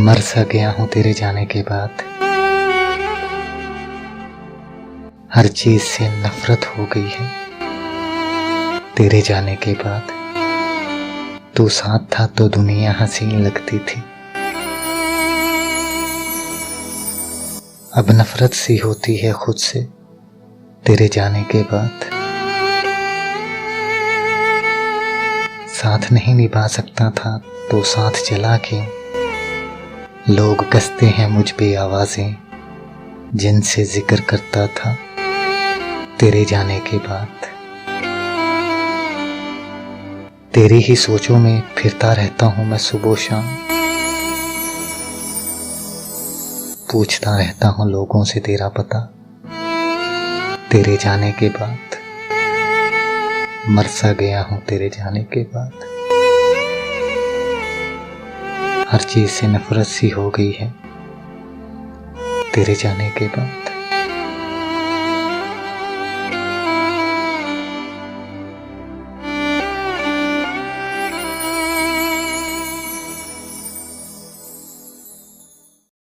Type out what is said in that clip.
मर सा गया हूं तेरे जाने के बाद। हर चीज से नफरत हो गई है तेरे जाने के बाद। तू साथ था तो दुनिया हसीन लगती थी, अब नफरत सी होती है खुद से तेरे जाने के बाद। साथ नहीं निभा सकता था तो साथ चला क्यों। लोग कसते हैं मुझ पे आवाजें जिनसे जिक्र करता था तेरे जाने के बाद। तेरी ही सोचों में फिरता रहता हूं मैं सुबह शाम, पूछता रहता हूं लोगों से तेरा पता तेरे जाने के बाद। मर सा गया हूं तेरे जाने के बाद। हर चीज से नफरत सी हो गई है तेरे जाने के बाद।